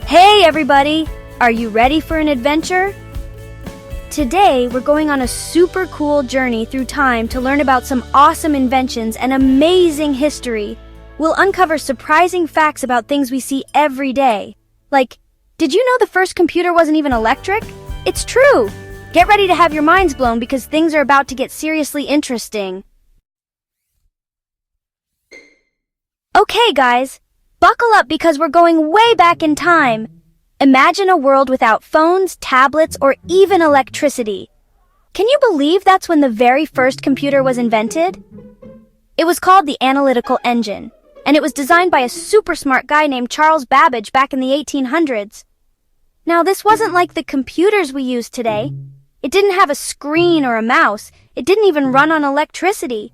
Hey everybody! Are you ready for an adventure? Today, we're going on a super cool journey through time to learn about some awesome inventions and amazing history. We'll uncover surprising facts about things we see every day. Like, did you know the first computer wasn't even electric? It's true! Get ready to have your minds blown because things are about to get seriously interesting. Okay guys, buckle up because we're going way back in time. Imagine a world without phones, tablets, or even electricity. Can you believe that's when the very first computer was invented? It was called the analytical engine, and it was designed by a super smart guy named Charles Babbage back in the 1800s. Now, this wasn't like the computers we use today. It didn't have a screen or a mouse. It didn't even run on electricity.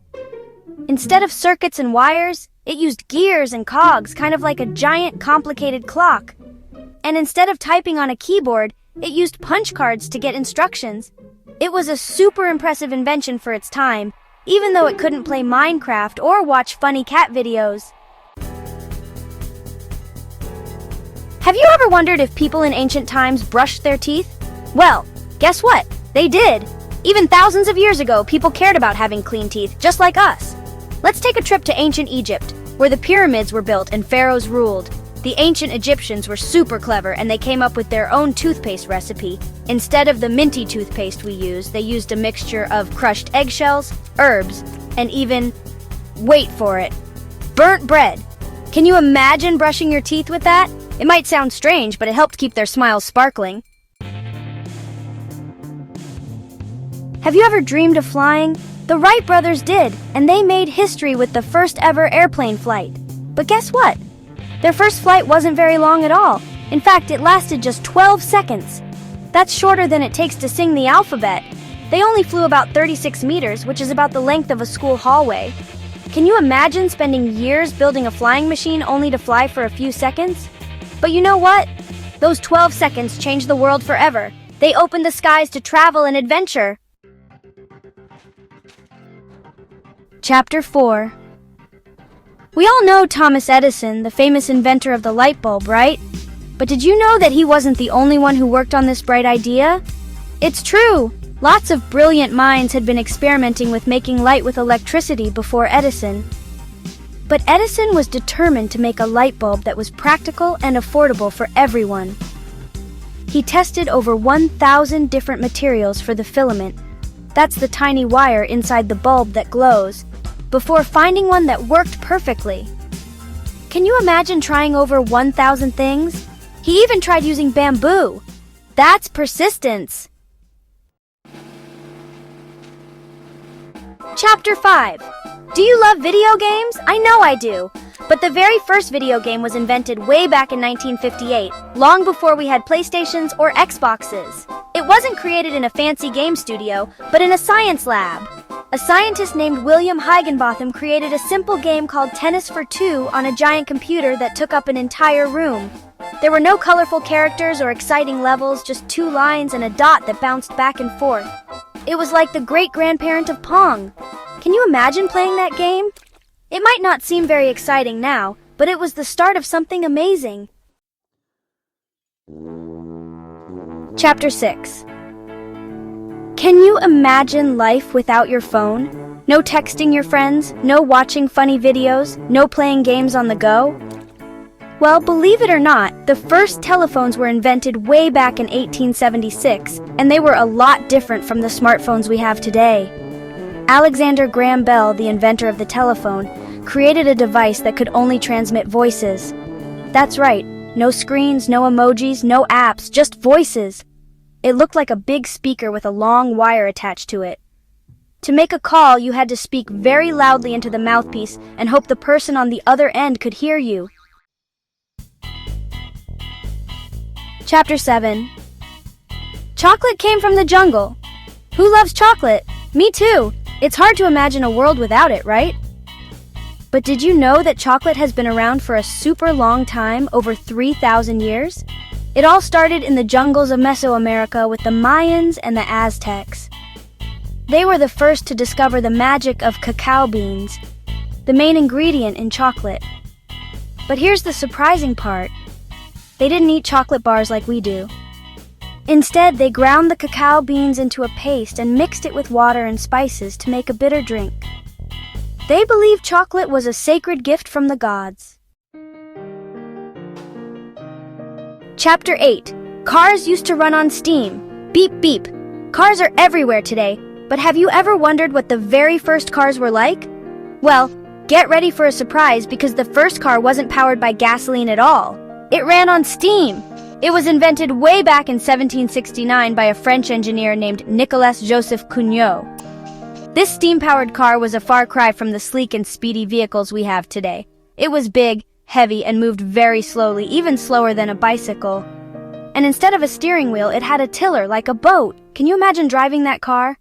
Instead of circuits and wires, it used gears and cogs, kind of like a giant, complicated clock. And instead of typing on a keyboard, it used punch cards to get instructions. It was a super impressive invention for its time, even though it couldn't play Minecraft or watch funny cat videos. Have you ever wondered if people in ancient times brushed their teeth? Well, guess what? They did. Even thousands of years ago, people cared about having clean teeth, just like us. Let's take a trip to ancient Egypt, where the pyramids were built and pharaohs ruled. The ancient Egyptians were super clever and they came up with their own toothpaste recipe. Instead of the minty toothpaste we use, they used a mixture of crushed eggshells, herbs, and even, wait for it, burnt bread. Can you imagine brushing your teeth with that? It might sound strange, but it helped keep their smiles sparkling. Have you ever dreamed of flying? The Wright brothers did, and they made history with the first ever airplane flight. But guess what? Their first flight wasn't very long at all. In fact, it lasted just 12 seconds. That's shorter than it takes to sing the alphabet. They only flew about 36 meters, which is about the length of a school hallway. Can you imagine spending years building a flying machine only to fly for a few seconds? But you know what? Those 12 seconds changed the world forever. They opened the skies to travel and adventure. Chapter 4. We all know Thomas Edison, the famous inventor of the light bulb, right? But did you know that he wasn't the only one who worked on this bright idea? It's true! Lots of brilliant minds had been experimenting with making light with electricity before Edison. But Edison was determined to make a light bulb that was practical and affordable for everyone. He tested over 1,000 different materials for the filament. That's the tiny wire inside the bulb that glows, before finding one that worked perfectly. Can you imagine trying over 1,000 things? He even tried using bamboo. That's persistence. Chapter 5. Do you love video games? I know I do. But the very first video game was invented way back in 1958, long before we had PlayStations or Xboxes. It wasn't created in a fancy game studio, but in a science lab. A scientist named William Higginbotham created a simple game called Tennis for Two on a giant computer that took up an entire room. There were no colorful characters or exciting levels, just 2 lines and a dot that bounced back and forth. It was like the great-grandparent of Pong. Can you imagine playing that game? It might not seem very exciting now, but it was the start of something amazing. Chapter 6. Can you imagine life without your phone? No texting your friends, no watching funny videos, no playing games on the go? Well, believe it or not, the first telephones were invented way back in 1876, and they were a lot different from the smartphones we have today. Alexander Graham Bell, the inventor of the telephone, created a device that could only transmit voices. That's right, no screens, no emojis, no apps, just voices. It looked like a big speaker with a long wire attached to it. To make a call, you had to speak very loudly into the mouthpiece and hope the person on the other end could hear you. Chapter 7. Chocolate came from the jungle. Who loves chocolate? Me too. It's hard to imagine a world without it, right? But did you know that chocolate has been around for a super long time, over 3,000 years? It all started in the jungles of Mesoamerica with the Mayans and the Aztecs. They were the first to discover the magic of cacao beans, the main ingredient in chocolate. But here's the surprising part. They didn't eat chocolate bars like we do. Instead, they ground the cacao beans into a paste and mixed it with water and spices to make a bitter drink. They believed chocolate was a sacred gift from the gods. Chapter 8. Cars used to run on steam. Beep beep. Cars are everywhere today, but have you ever wondered what the very first cars were like? Well, get ready for a surprise because the first car wasn't powered by gasoline at all. It ran on steam. It was invented way back in 1769 by a French engineer named Nicolas Joseph Cugnot. This steam-powered car was a far cry from the sleek and speedy vehicles we have today. It was big, heavy, and moved very slowly, even slower than a bicycle. And instead of a steering wheel, it had a tiller like a boat. Can you imagine driving that car?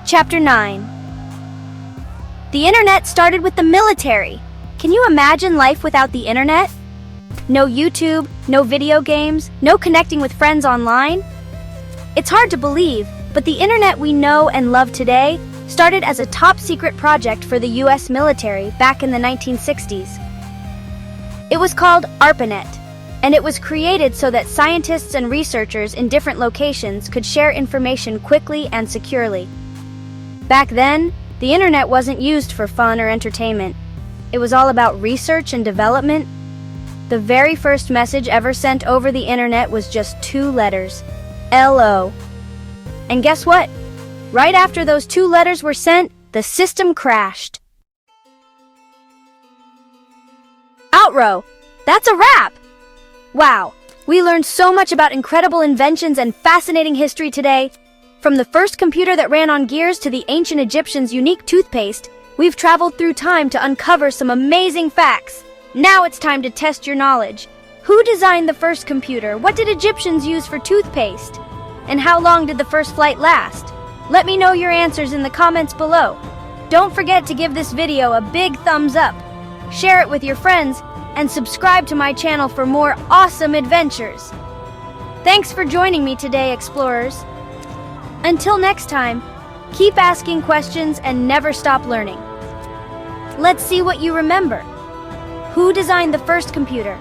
Chapter 9. The internet started with the military. Can you imagine life without the internet? No YouTube, no video games, no connecting with friends online? It's hard to believe, but the internet we know and love today started as a top-secret project for the US military back in the 1960s. It was called ARPANET, and it was created so that scientists and researchers in different locations could share information quickly and securely. Back then, the internet wasn't used for fun or entertainment. It was all about research and development. The very first message ever sent over the internet was just 2 letters, LO. And guess what? Right after those 2 letters were sent, the system crashed. Outro! That's a wrap! Wow, we learned so much about incredible inventions and fascinating history today. From the first computer that ran on gears to the ancient Egyptians' unique toothpaste, we've traveled through time to uncover some amazing facts. Now it's time to test your knowledge. Who designed the first computer? What did Egyptians use for toothpaste? And how long did the first flight last? Let me know your answers in the comments below. Don't forget to give this video a big thumbs up, share it with your friends, and subscribe to my channel for more awesome adventures. Thanks for joining me today, explorers. Until next time, keep asking questions and never stop learning. Let's see what you remember. Who designed the first computer?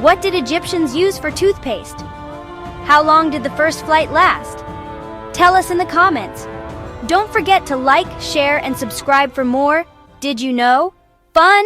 What did Egyptians use for toothpaste? How long did the first flight last? Tell us in the comments. Don't forget to like, share, and subscribe for more Did You Know? Fun